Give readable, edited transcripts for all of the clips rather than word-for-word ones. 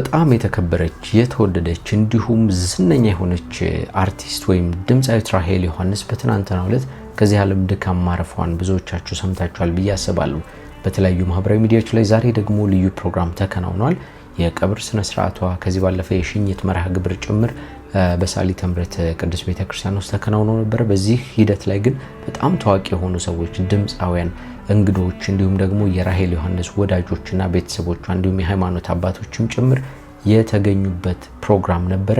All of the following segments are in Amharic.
በጣም የተከበረች የተወደደች እንዲሁም ዝነኛ የሆነች አርቲስት ወይም ድምጻዊት ራሄል ዮሐንስ በትናንትናው ዕለት ከዚህ ዓለም ድካም ማረፏን ብዙዎቻችሁ ሰምታችኋል ብዬ አስባለሁ። በተለያዩ ማህበራዊ ሚዲያዎች ላይ ዛሬ ደግሞ ልዩ ፕሮግራም ተከናውኗል። የቀብር ስነ ስርዓቷ ከዚህ ባለፈ የሽኝት መርሃ ግብር ጭምር በሳሊተ ምሕረት ቅዱስ ቤተክርስቲያን ውስጥ ተከናውኖ ነበር። በዚህ ሂደት ላይ ግን በጣም ታዋቂ የሆኑ ሰዎች፣ ድምጻውያን፣ እንግዶች እንዲሁም ደግሞ የራሄል ዮሐንስ ወዳጆችና ቤተሰቦቿ እንዲሁም የሃይማኖት አባቶችም ጭምር የተገኙበት ፕሮግራም ነበረ።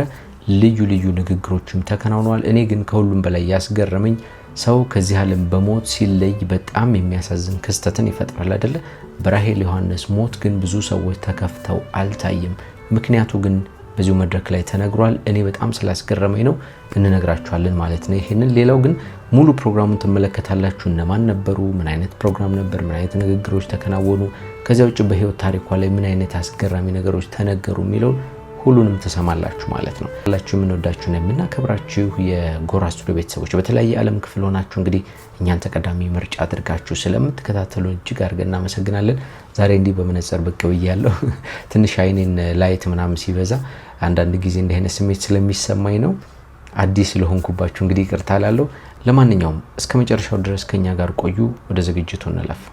ልዩ ልዩ ንግግሮችም ተከናውነዋል። እኔ ግን ከሁሉም በላይ ያስገረመኝ ሰው ከዚህ ዓለም በሞት ሲለይ በጣም የሚያሳዝን ክስተትን ይፈጥራል አይደለ? በራሄል ዮሐንስ ሞት ግን ብዙ ሰዎች ተከፍተው አልታየም። ምክንያቱ ግን በዚሁ መድረክ ላይ ተነግሯል። እኔ በጣም ስላስገረመኝ ነው እንነግራችኋለን ማለት ነው። ይሄንን ሌላው ግን ሙሉ ፕሮግራሙን ትመለከታላችሁ። እነማን ነበሩ፣ ምን አይነት ፕሮግራም ነበር፣ ምን አይነት ንግግሮች ተከናወኑ፣ ከዚያ ውጭ በህይወት ታሪኳ ላይ ምን አይነት አስገራሚ ነገሮች ተነገሩ የሚለው ሁሉንም ተሰማላችሁ ማለት ነው። ሁላችሁ የምንወዳችሁና የምናከብራችሁ የጎራ ስቱዲዮ ቤተሰቦች በተለያየ ዓለም ክፍል ሆናችሁ እንግዲህ እኛን ተቀዳሚ ምርጫ አድርጋችሁ ስለምትከታተሉ እጅግ አድርገን እናመሰግናለን። ዛሬ እንዲህ በመነጽር ብቅ ብያለሁ። ትንሽ አይኔን ላይት ምናምን ሲበዛ አንዳንድ ጊዜ እንዲህ አይነት ስሜት ስለሚሰማኝ ነው። አዲስ ስለሆንኩባችሁ እንግዲህ ይቅርታ እላለሁ። ለማንኛውም እስከ መጨረሻው ድረስ ከኛ ጋር ቆዩ። ወደ ዝግጅቱ እንለፍ።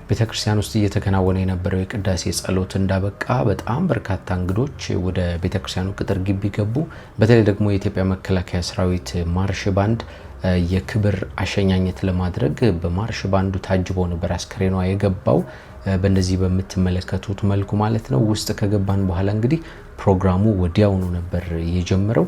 ቤተክርስቲያን ውስጥ እየተከናወነ የነበረው የቅዳሴ ጸሎት እንዳበቃ በጣም በርካታ እንግዶች ወደ ቤተክርስቲያኑ ቅጥር ግቢ ገቡ። በተለይ ደግሞ የኢትዮጵያ መከላከያ ሰራዊት ማርሽ ባንድ የክብር አሸኛኘት ለማድረግ በማርሽ ባንዱ ታጅቦ ነበር አስከሬኗ የገባው። በእንደዚህ በምትመለከቱት መልኩ ማለት ነው። ውስጥ ከገባን በኋላ እንግዲህ ፕሮግራሙ ወዲያውኑ ነበር የጀመረው።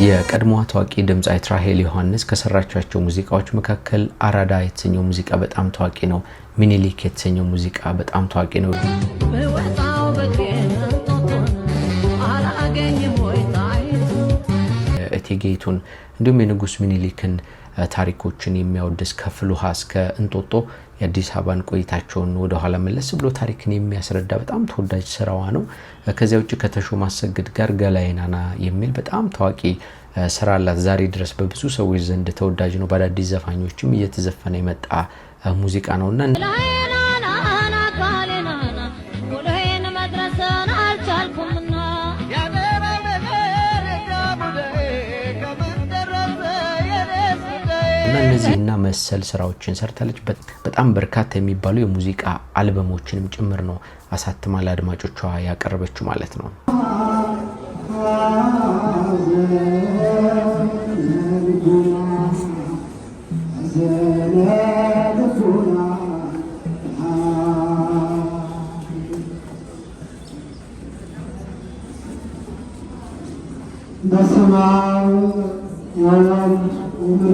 የቀድሞዋ ታዋቂ ድምጻዊት ራሄል ዮሐንስ ከሰራቻቸው ሙዚቃዎች መካከል አራዳ የተሰኘው ሙዚቃ በጣም ታዋቂ ነው። ሚኒሊክ የተሰኘው ሙዚቃ በጣም ታዋቂ ነው። እቴጌይቱን እንዲሁም የንጉስ ሚኒሊክን ታሪኮችን የሚያወድስ ከፍሉሃ እስከ እንጦጦ የአዲስ አበባን ቆይታቸውን ወደ ኋላ መለስ ብሎ ታሪክን የሚያስረዳ በጣም ተወዳጅ ስራዋ ነው። ከዚያ ውጭ ከተሾመ አሰግድ ጋር ገላይናና የሚል በጣም ታዋቂ ስራ አላት። ዛሬ ድረስ በብዙ ሰዎች ዘንድ ተወዳጅ ነው። በአዳዲስ ዘፋኞችም እየተዘፈነ የመጣ ሙዚቃ ነውና እነዚህና መሰል ስራዎችን ሰርታለች። በጣም በርካታ የሚባሉ የሙዚቃ አልበሞችንም ጭምር ነው አሳትማ ለአድማጮቿ ያቀረበችው ማለት ነው።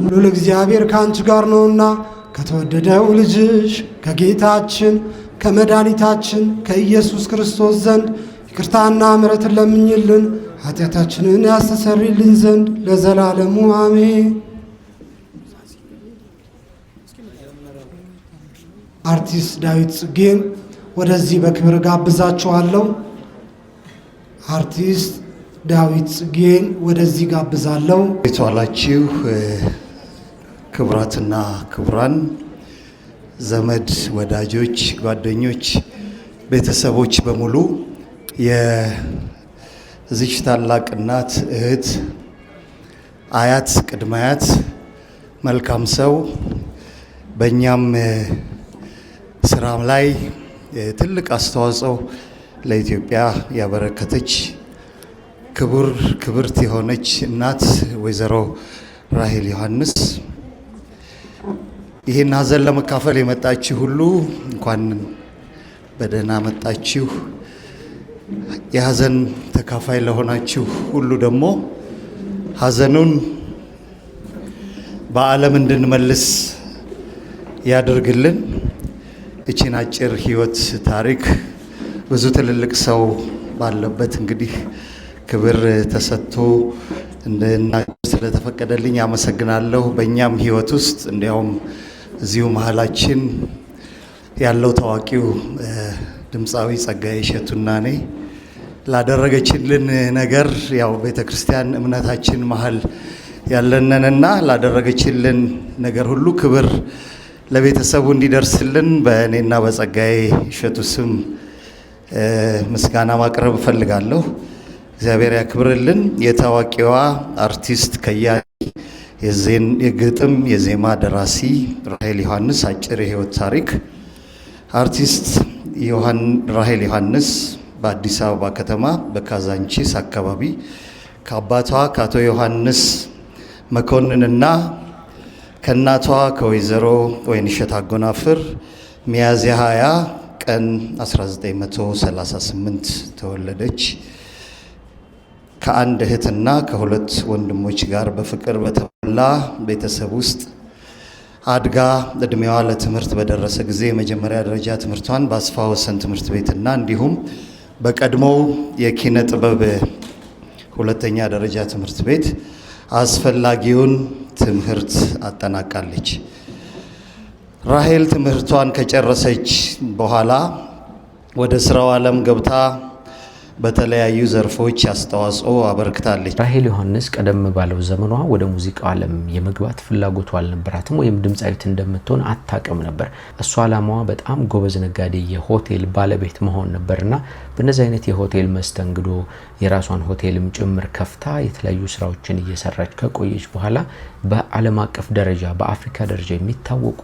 ሉል እግዚአብሔር ካንቺ ጋር ነውና ከተወደደው ልጅሽ ከጌታችን ከመድኃኒታችን ከኢየሱስ ክርስቶስ ዘንድ ይቅርታና ምሕረትን ለምኝልን ኃጢአታችንን ያስተሰርይልን ዘንድ ለዘላለሙ አሜን። አርቲስት ዳዊት ጽጌን ወደዚህ በክብር ጋብዛችኋለሁ። አርቲስት ዳዊት ጽጌን ወደዚህ ጋብዛለሁ። የተዋላችሁ ክቡራትና ክቡራን ዘመድ ወዳጆች፣ ጓደኞች፣ ቤተሰቦች በሙሉ የዚች ታላቅ እናት እህት፣ አያት፣ ቅድመ አያት፣ መልካም ሰው በእኛም ስራም ላይ ትልቅ አስተዋጽኦ ለኢትዮጵያ ያበረከተች ክብርት የሆነች እናት ወይዘሮ ራሄል ዮሐንስ ይህን ሀዘን ለመካፈል የመጣችሁ ሁሉ እንኳን በደህና መጣችሁ። የሀዘን ተካፋይ ለሆናችሁ ሁሉ ደግሞ ሀዘኑን በዓለም እንድንመልስ ያደርግልን። እቺን አጭር ህይወት ታሪክ ብዙ ትልልቅ ሰው ባለበት እንግዲህ ክብር ተሰጥቶ እንድናገር ስለተፈቀደልኝ አመሰግናለሁ። በእኛም ህይወት ውስጥ እንዲያውም እዚሁ መሀላችን ያለው ታዋቂው ድምፃዊ ጸጋዬ እሸቱና እኔ ላደረገችልን ነገር ያው ቤተክርስቲያን እምነታችን መሀል ያለነንና ላደረገችልን ነገር ሁሉ ክብር ለቤተሰቡ እንዲደርስልን በእኔና በጸጋዬ እሸቱ ስም ምስጋና ማቅረብ እፈልጋለሁ። እግዚአብሔር ያክብርልን። የታዋቂዋ አርቲስት ከያኒ የግጥም የዜማ ደራሲ ራሄል ዮሐንስ አጭር የህይወት ታሪክ። አርቲስት ራሄል ዮሐንስ በአዲስ አበባ ከተማ በካዛንቺስ አካባቢ ከአባቷ ከአቶ ዮሐንስ መኮንንና ከእናቷ ከወይዘሮ ወይንሸት አጎናፍር ሚያዝያ 20 ቀን 1938 ተወለደች። ከአንድ እህትና ከሁለት ወንድሞች ጋር በፍቅር በተሞላ ቤተሰብ ውስጥ አድጋ እድሜዋ ለትምህርት በደረሰ ጊዜ የመጀመሪያ ደረጃ ትምህርቷን በአስፋ ወሰን ትምህርት ቤትና እንዲሁም በቀድሞው የኪነ ጥበብ ሁለተኛ ደረጃ ትምህርት ቤት አስፈላጊውን ትምህርት አጠናቃለች። ራሄል ትምህርቷን ከጨረሰች በኋላ ወደ ስራው ዓለም ገብታ በተለያዩ ዘርፎች አስተዋጽኦ አበርክታለች። ራሄል ዮሐንስ ቀደም ባለው ዘመኗ ወደ ሙዚቃው ዓለም የመግባት ፍላጎቱ አልነበራትም፣ ወይም ድምጻዊት እንደምትሆን አታውቅም ነበር። እሷ ዓላማዋ በጣም ጎበዝ ነጋዴ፣ የሆቴል ባለቤት መሆን ነበርና በእነዚህ አይነት የሆቴል መስተንግዶ የራሷን ሆቴልም ጭምር ከፍታ የተለያዩ ስራዎችን እየሰራች ከቆየች በኋላ በዓለም አቀፍ ደረጃ በአፍሪካ ደረጃ የሚታወቁ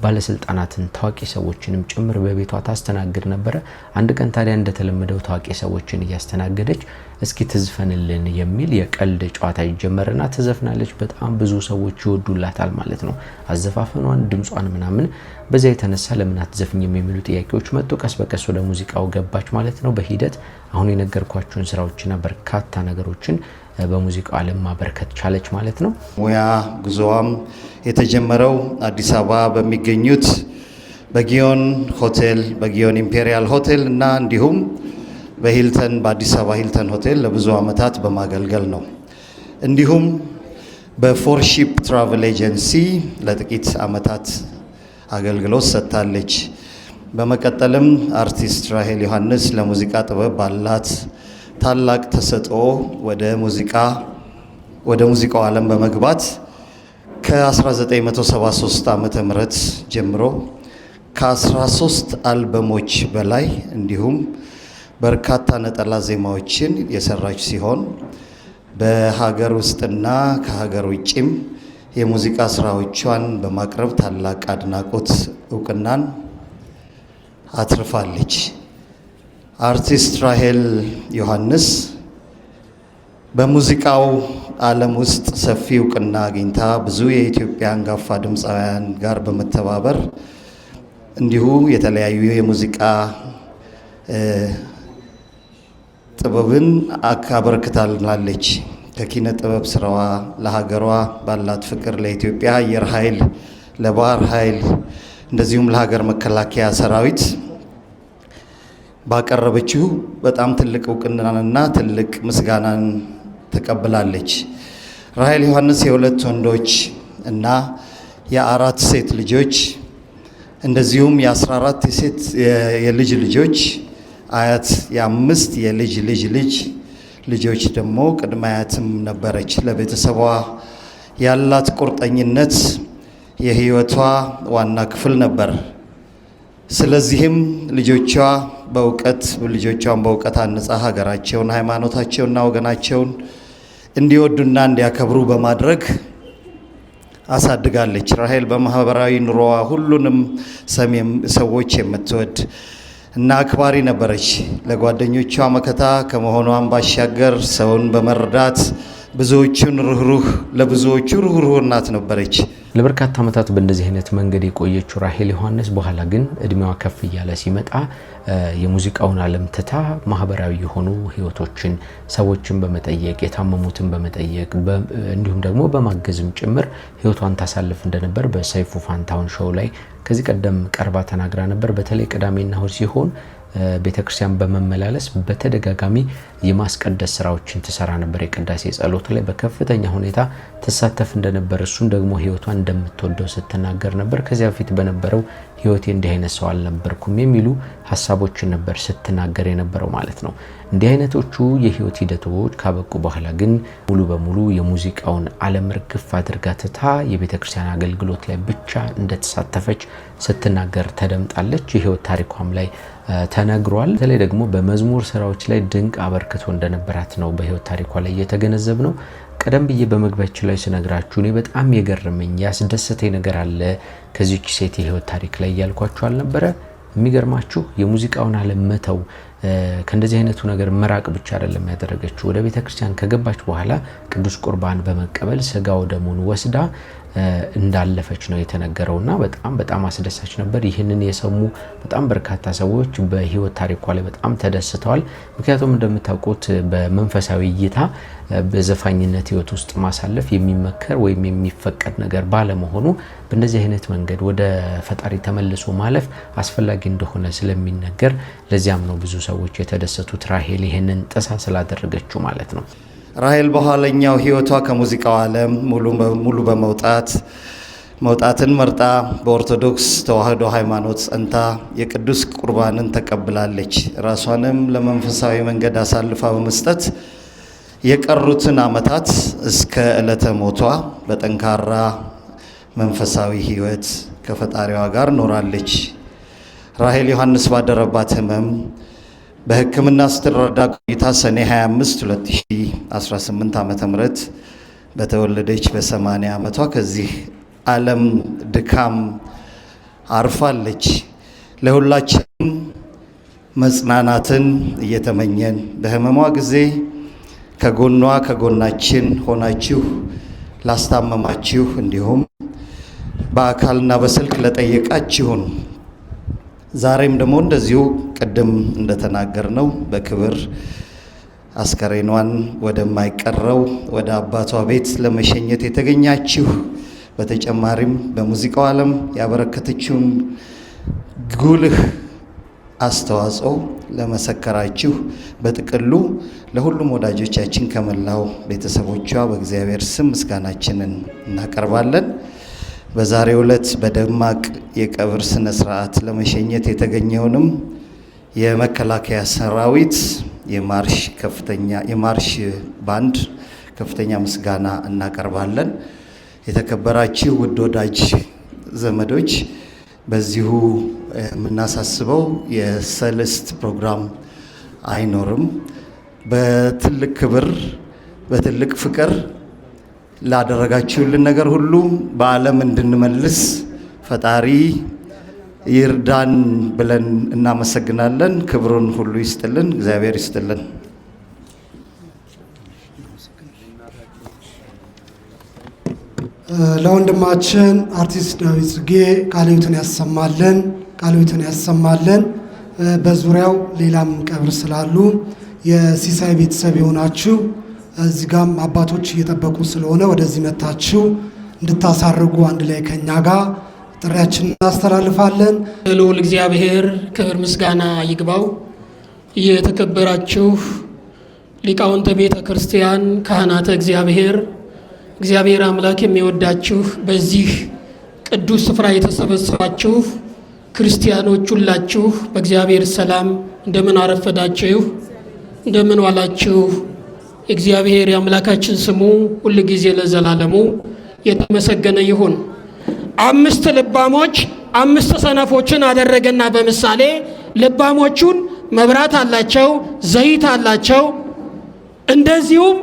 ባለስልጣናትን ታዋቂ ሰዎችንም ጭምር በቤቷ ታስተናግድ ነበር። አንድ ቀን ታዲያ እንደተለመደው ታዋቂ ሰዎችን እያስተናገደች እስኪ ትዝፈንልን የሚል የቀልድ ጨዋታ ይጀመርና ትዘፍናለች። በጣም ብዙ ሰዎች ይወዱላታል ማለት ነው። አዘፋፈኗን፣ ድምጿን ምናምን በዛ የተነሳ ለምን አትዘፍኝም የሚሉ ጥያቄዎች መጡ። ቀስ በቀስ ወደ ሙዚቃው ገባች ማለት ነው። በሂደት አሁን የነገርኳችሁን ስራዎችና በርካታ ነገሮችን በሙዚቃው ዓለም ማበርከት ቻለች ማለት ነው። ሙያ ጉዞዋም የተጀመረው አዲስ አበባ በሚገኙት በጊዮን ሆቴል፣ በጊዮን ኢምፔሪያል ሆቴል እና እንዲሁም በሂልተን በአዲስ አበባ ሂልተን ሆቴል ለብዙ ዓመታት በማገልገል ነው። እንዲሁም በፎርሺፕ ትራቨል ኤጀንሲ ለጥቂት ዓመታት አገልግሎት ሰጥታለች። በመቀጠልም አርቲስት ራሄል ዮሐንስ ለሙዚቃ ጥበብ ባላት ታላቅ ተሰጥኦ ወደ ሙዚቃው ዓለም በመግባት ከ1973 ዓመተ ምህረት ጀምሮ ከ13 አልበሞች በላይ እንዲሁም በርካታ ነጠላ ዜማዎችን የሰራች ሲሆን በሀገር ውስጥና ከሀገር ውጭም የሙዚቃ ስራዎቿን በማቅረብ ታላቅ አድናቆት እውቅናን አትርፋለች። አርቲስት ራሄል ዮሐንስ በሙዚቃው ዓለም ውስጥ ሰፊ እውቅና አግኝታ ብዙ የኢትዮጵያ አንጋፋ ድምፃውያን ጋር በመተባበር እንዲሁ የተለያዩ የሙዚቃ ጥበብን አበርክታለች። ከኪነ ጥበብ ስራዋ ለሀገሯ ባላት ፍቅር ለኢትዮጵያ አየር ኃይል፣ ለባህር ኃይል እንደዚሁም ለሀገር መከላከያ ሰራዊት ባቀረበችው በጣም ትልቅ እውቅናንና ትልቅ ምስጋናን ተቀብላለች። ራሄል ዮሐንስ የሁለት ወንዶች እና የአራት ሴት ልጆች እንደዚሁም የ14 የልጅ ልጆች አያት፣ የ5 የልጅ ልጅ ልጆች ደግሞ ቅድመ አያትም ነበረች። ለቤተሰቧ ያላት ቁርጠኝነት የህይወቷ ዋና ክፍል ነበር። ስለዚህም ልጆቿን በእውቀት አንጻ ሀገራቸውን፣ ሃይማኖታቸውንና ወገናቸውን እንዲወዱና እንዲያከብሩ በማድረግ አሳድጋለች። ራሄል በማህበራዊ ኑሮዋ ሁሉንም ሰዎች የምትወድ እና አክባሪ ነበረች። ለጓደኞቿ መከታ ከመሆኗን ባሻገር ሰውን በመርዳት ለብዙዎቹ ሩህሩህ እናት ነበረች። ለበርካታ ዓመታት በእንደዚህ አይነት መንገድ የቆየችው ራሄል ዮሐንስ በኋላ ግን እድሜዋ ከፍ እያለ ሲመጣ የሙዚቃውን ዓለም ትታ ማህበራዊ የሆኑ ህይወቶችን፣ ሰዎችን በመጠየቅ የታመሙትን በመጠየቅ እንዲሁም ደግሞ በማገዝም ጭምር ህይወቷን ታሳልፍ እንደነበር በሰይፉ ፋንታውን ሾው ላይ ከዚህ ቀደም ቀርባ ተናግራ ነበር። በተለይ ቅዳሜና እሁድ ሲሆን ቤተክርስቲያን በመመላለስ በተደጋጋሚ የማስቀደስ ስራዎችን ትሰራ ነበር። የቅዳሴ ጸሎት ላይ በከፍተኛ ሁኔታ ተሳተፍ እንደነበር እሱን ደግሞ ህይወቷን እንደምትወደው ስትናገር ነበር። ከዚያ በፊት በነበረው ህይወቴ እንዲህ አይነት ሰው አልነበርኩም የሚሉ ሀሳቦችን ነበር ስትናገር የነበረው ማለት ነው። እንዲህ አይነቶቹ የህይወት ሂደቶች ካበቁ በኋላ ግን ሙሉ በሙሉ የሙዚቃውን ዓለም ርግፍ አድርጋ ትታ የቤተክርስቲያን አገልግሎት ላይ ብቻ እንደተሳተፈች ስትናገር ተደምጣለች። የህይወት ታሪኳም ላይ ተነግሯል። በተለይ ደግሞ በመዝሙር ስራዎች ላይ ድንቅ አበርክቶ እንደነበራት ነው በህይወት ታሪኳ ላይ እየተገነዘብ ነው። ቀደም ብዬ በመግቢያችን ላይ ስነግራችሁ እኔ በጣም የገረመኝ ያስደሰተኝ ነገር አለ ከዚህች ሴት የህይወት ታሪክ ላይ እያልኳችሁ አልነበረ? የሚገርማችሁ የሙዚቃውን ዓለም መተው ከእንደዚህ አይነቱ ነገር መራቅ ብቻ አይደለም ያደረገችው። ወደ ቤተክርስቲያን ከገባች በኋላ ቅዱስ ቁርባን በመቀበል ስጋው ደሙን ወስዳ እንዳለፈች ነው የተነገረውና በጣም አስደሳች ነበር። ይህንን የሰሙ በጣም በርካታ ሰዎች በህይወት ታሪኳ ላይ በጣም ተደስተዋል። ምክንያቱም እንደምታውቁት በመንፈሳዊ እይታ በዘፋኝነት ህይወት ውስጥ ማሳለፍ የሚመከር ወይም የሚፈቀድ ነገር ባለመሆኑ በእንደዚህ አይነት መንገድ ወደ ፈጣሪ ተመልሶ ማለፍ አስፈላጊ እንደሆነ ስለሚነገር ለዚያም ነው ብዙ ሰዎች የተደሰቱት ራሄል ይህንን ጥሳ ስላደረገችው ማለት ነው። ራሄል በኋለኛው ህይወቷ ከሙዚቃው ዓለም ሙሉ መውጣትን መርጣ በኦርቶዶክስ ተዋህዶ ሃይማኖት ጸንታ የቅዱስ ቁርባንን ተቀብላለች። ራሷንም ለመንፈሳዊ መንገድ አሳልፋ በመስጠት የቀሩትን ዓመታት እስከ ዕለተ ሞቷ በጠንካራ መንፈሳዊ ህይወት ከፈጣሪዋ ጋር ኖራለች። ራሄል ዮሐንስ ባደረባት ህመም በሕክምና ስትረዳ ቆይታ ሰኔ 25 2018 ዓ.ም በተወለደች በ80 ዓመቷ ከዚህ ዓለም ድካም አርፋለች። ለሁላችንም መጽናናትን እየተመኘን በህመሟ ጊዜ ከጎናችን ሆናችሁ ላስታመማችሁ እንዲሁም በአካልና በስልክ ለጠየቃችሁን ዛሬም ደግሞ እንደዚሁ ቅድም እንደተናገርነው በክብር አስከሬኗን ወደማይቀረው ወደ አባቷ ቤት ለመሸኘት የተገኛችሁ፣ በተጨማሪም በሙዚቃው ዓለም ያበረከተችውን ጉልህ አስተዋጽኦ ለመሰከራችሁ፣ በጥቅሉ ለሁሉም ወዳጆቻችን ከመላው ቤተሰቦቿ በእግዚአብሔር ስም ምስጋናችንን እናቀርባለን። በዛሬው ዕለት በደማቅ የቀብር ስነ ስርዓት ለመሸኘት የተገኘውንም የመከላከያ ሰራዊት የማርሽ ባንድ ከፍተኛ ምስጋና እናቀርባለን። የተከበራችሁ ውድ ወዳጅ ዘመዶች፣ በዚሁ የምናሳስበው የሰልስት ፕሮግራም አይኖርም። በትልቅ ክብር በትልቅ ፍቅር ላደረጋችሁልን ነገር ሁሉ በዓለም እንድንመልስ ፈጣሪ ይርዳን ብለን እናመሰግናለን። ክብሩን ሁሉ ይስጥልን፣ እግዚአብሔር ይስጥልን። ለወንድማችን አርቲስት ዳዊት ጽጌ ቃለ ሕይወትን ያሰማልን። በዙሪያው ሌላም ቀብር ስላሉ የሲሳይ ቤተሰብ የሆናችሁ እዚህ ጋም አባቶች እየጠበቁ ስለሆነ ወደዚህ መታችሁ እንድታሳርጉ አንድ ላይ ከኛ ጋር ጥሪያችንን እናስተላልፋለን። ልዑል እግዚአብሔር ክብር ምስጋና ይግባው። የተከበራችሁ ሊቃውንተ ቤተ ክርስቲያን፣ ካህናተ እግዚአብሔር አምላክ የሚወዳችሁ በዚህ ቅዱስ ስፍራ የተሰበሰባችሁ ክርስቲያኖች ሁላችሁ በእግዚአብሔር ሰላም እንደምን አረፈዳችሁ? እንደምን ዋላችሁ? እግዚአብሔር የአምላካችን ስሙ ሁል ጊዜ ለዘላለሙ የተመሰገነ ይሁን። 5 ልባሞች 5 ሰነፎችን አደረገና በምሳሌ ልባሞቹን መብራት አላቸው፣ ዘይት አላቸው፣ እንደዚሁም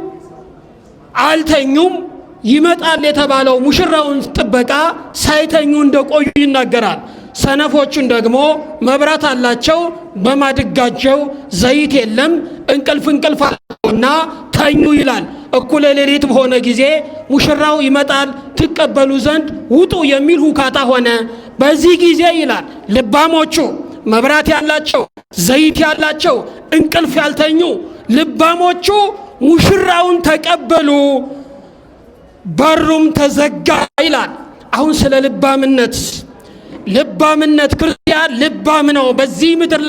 አልተኙም። ይመጣል የተባለው ሙሽራውን ጥበቃ ሳይተኙ እንደቆዩ ይናገራል። ሰነፎቹን ደግሞ መብራት አላቸው፣ በማድጋቸው ዘይት የለም፣ እንቅልፍ አለውና ተኙ ይላል። እኩለ ሌሊት በሆነ ጊዜ ሙሽራው ይመጣል ትቀበሉ ዘንድ ውጡ የሚል ሁካታ ሆነ። በዚህ ጊዜ ይላል ልባሞቹ መብራት ያላቸው ዘይት ያላቸው እንቅልፍ ያልተኙ ልባሞቹ ሙሽራውን ተቀበሉ፣ በሩም ተዘጋ ይላል። አሁን ስለ ልባምነት ክርስቲያን ልባም ነው። በዚህ ምድር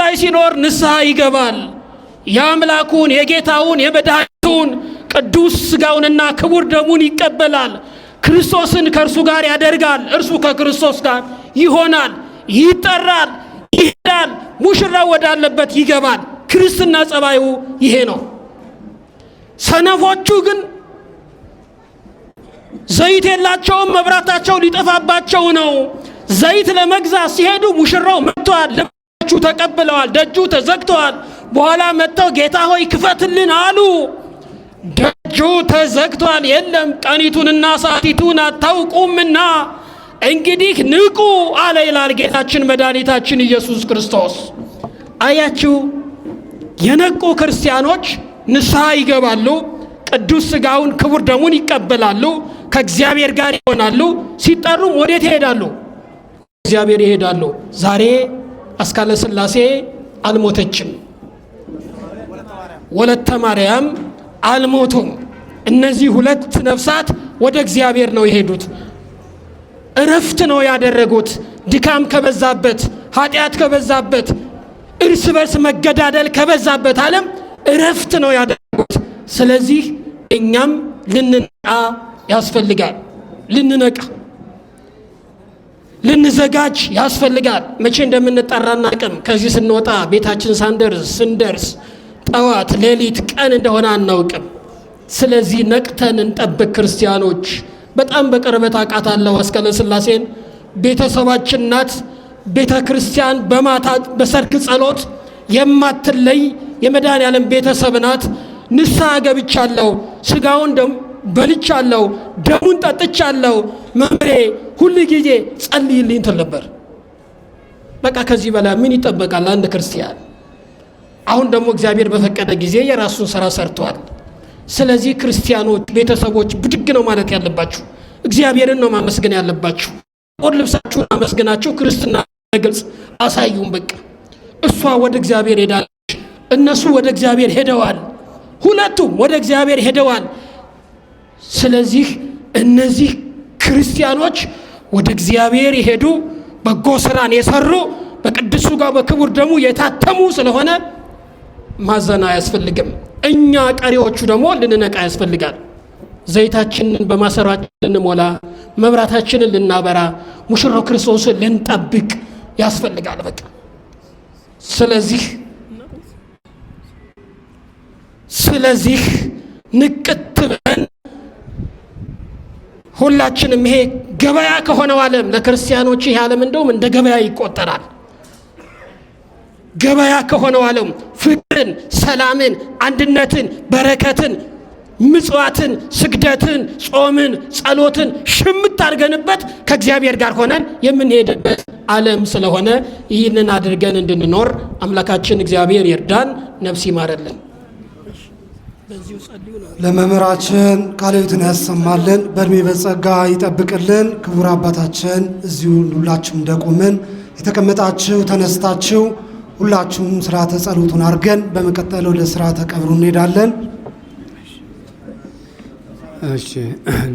ላይ ሲኖር ንስሐ ይገባል። የአምላኩን የጌታውን የመድኃኒቱን ቅዱስ ሥጋውንና ክቡር ደሙን ይቀበላል። ክርስቶስን ከእርሱ ጋር ያደርጋል። እርሱ ከክርስቶስ ጋር ይሆናል፣ ይጠራል፣ ይሄዳል፣ ሙሽራው ወዳለበት ይገባል። ክርስትና ጸባዩ ይሄ ነው። ሰነፎቹ ግን ዘይት የላቸውም፣ መብራታቸው ሊጠፋባቸው ነው። ዘይት ለመግዛት ሲሄዱ ሙሽራው መጥቷል፣ ልባቹ ተቀብለዋል፣ ደጁ ተዘግተዋል። በኋላ መጥተው ጌታ ሆይ ክፈትልን አሉ። ደጁ ተዘግቷል፣ የለም ቀኒቱንና ሰዓቲቱን አታውቁምና እንግዲህ ንቁ አለ ይላል ጌታችን መድኃኒታችን ኢየሱስ ክርስቶስ። አያችሁ፣ የነቁ ክርስቲያኖች ንስሐ ይገባሉ፣ ቅዱስ ሥጋውን ክቡር ደሙን ይቀበላሉ፣ ከእግዚአብሔር ጋር ይሆናሉ። ሲጠሩም ወዴት ይሄዳሉ? እግዚአብሔር ይሄዳሉ። ዛሬ አስካለ ሥላሴ አልሞተችም፣ ወለተ ማርያም አልሞቱም። እነዚህ 2 ነፍሳት ወደ እግዚአብሔር ነው የሄዱት። እረፍት ነው ያደረጉት። ድካም ከበዛበት፣ ኃጢአት ከበዛበት፣ እርስ በርስ መገዳደል ከበዛበት ዓለም እረፍት ነው ያደረጉት። ስለዚህ እኛም ልንነቃ ያስፈልጋል። ልንዘጋጅ ያስፈልጋል። መቼ እንደምንጠራ አናውቅም። ከዚህ ስንወጣ ቤታችን ስንደርስ ጠዋት፣ ሌሊት፣ ቀን እንደሆነ አናውቅም። ስለዚህ ነቅተን እንጠብቅ ክርስቲያኖች። በጣም በቅርበት አውቃታለሁ አስካለ ሥላሴን። ቤተሰባችን ናት። ቤተ ክርስቲያን በማታ በሰርክ ጸሎት የማትለይ የመድኃኔዓለም ቤተሰብ ናት። ንስሐ ገብቻለሁ፣ ሥጋውን በልቻለሁ፣ ደሙን ጠጥቻለሁ። መምሬ ሁል ጊዜ ጸልይልኝ ትል ነበር። በቃ ከዚህ በላይ ምን ይጠበቃል አንድ ክርስቲያን? አሁን ደግሞ እግዚአብሔር በፈቀደ ጊዜ የራሱን ሥራ ሰርቷል። ስለዚህ ክርስቲያኖች፣ ቤተሰቦች ብድግ ነው ማለት ያለባችሁ። እግዚአብሔርን ነው ማመስገን ያለባችሁ። ጥቁር ልብሳችሁን አመስግናችሁ ክርስትና ግልጽ አሳዩም። በቃ እሷ ወደ እግዚአብሔር ሄዳለች። እነሱ ወደ እግዚአብሔር ሄደዋል። ሁለቱም ወደ እግዚአብሔር ሄደዋል። ስለዚህ እነዚህ ክርስቲያኖች ወደ እግዚአብሔር የሄዱ በጎ ስራን የሰሩ በቅዱስ ሥጋው በክቡር ደሙ የታተሙ ስለሆነ ማዘን አያስፈልግም። እኛ ቀሪዎቹ ደግሞ ልንነቃ ያስፈልጋል። ዘይታችንን በማሰሯችን ልንሞላ፣ መብራታችንን ልናበራ፣ ሙሽራው ክርስቶስን ልንጠብቅ ያስፈልጋል። በቃ ስለዚህ ንቅት ብለን ሁላችንም ይሄ ገበያ ከሆነው ዓለም ለክርስቲያኖች ይሄ ዓለም እንደውም እንደ ገበያ ይቆጠራል። ገበያ ከሆነው ዓለም ፍቅርን፣ ሰላምን፣ አንድነትን፣ በረከትን፣ ምጽዋትን፣ ስግደትን፣ ጾምን፣ ጸሎትን ሽምት አድርገንበት ከእግዚአብሔር ጋር ሆነን የምንሄድበት ዓለም ስለሆነ ይህንን አድርገን እንድንኖር አምላካችን እግዚአብሔር ይርዳን፣ ነፍስ ይማረልን። ለመምህራችን ቃለ ሕይወትን ያሰማልን፣ በእድሜ በጸጋ ይጠብቅልን። ክቡር አባታችን እዚሁ ሁላችሁም እንደቆምን የተቀመጣችሁ ተነስታችሁ ሁላችሁም ስርዓተ ጸሎቱን አድርገን በመቀጠል ወደ ስርዓተ ቀብሩ እንሄዳለን። እሺ።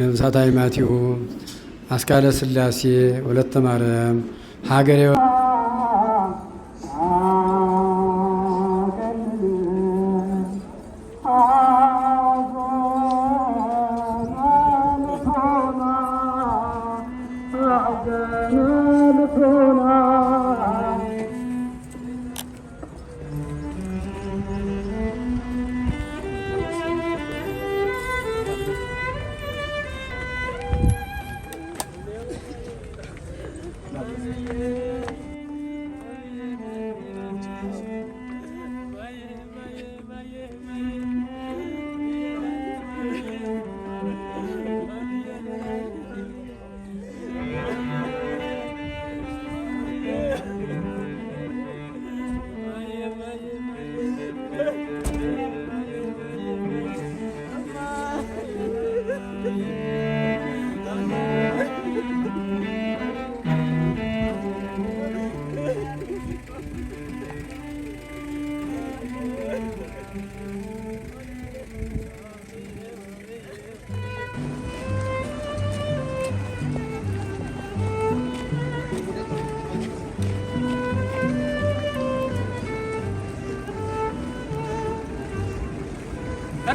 ነብሳት አይማቲሁ አስካለ ሥላሴ ወለተ ማርያም ሀገሬ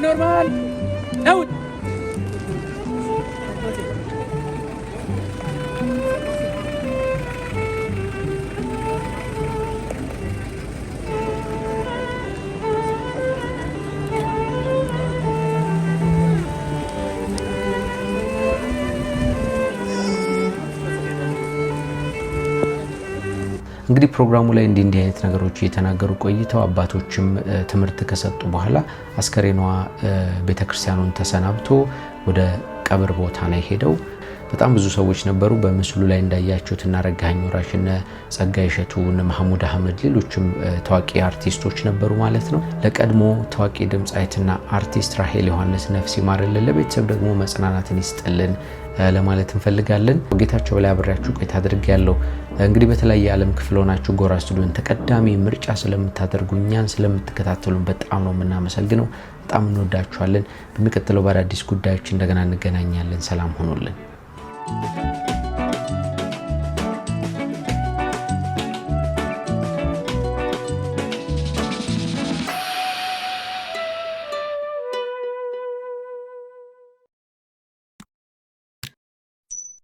normal. Out. እንግዲህ ፕሮግራሙ ላይ እንዲህ አይነት ነገሮች እየተናገሩ ቆይተው አባቶችም ትምህርት ከሰጡ በኋላ አስከሬኗ ቤተክርስቲያኑን ተሰናብቶ ወደ ቀብር ቦታ ላይ ሄደው በጣም ብዙ ሰዎች ነበሩ። በምስሉ ላይ እንዳያችሁት እና ረጋኸኝ ወራሽና ጸጋይ እሸቱ እና መሐሙድ አህመድ ሌሎችም ታዋቂ አርቲስቶች ነበሩ ማለት ነው። ለቀድሞ ታዋቂ ድምጻዊትና አርቲስት ራሄል ዮሐንስ ነፍስ ይማርልን፣ ለቤተሰብ ደግሞ መጽናናትን ይስጥልን ለማለት እንፈልጋለን። ጌታቸው ላይ አብሬያችሁ ቆይታ አድርጌያለሁ። እንግዲህ በተለያየ ዓለም ክፍል ሆናችሁ ጎራ ስቱዲዮን ተቀዳሚ ምርጫ ስለምታደርጉ እኛን ስለምትከታተሉን በጣም ነው የምናመሰግነው። በጣም እንወዳችኋለን። በሚቀጥለው በአዳዲስ ጉዳዮች እንደገና እንገናኛለን። ሰላም ሆኖልን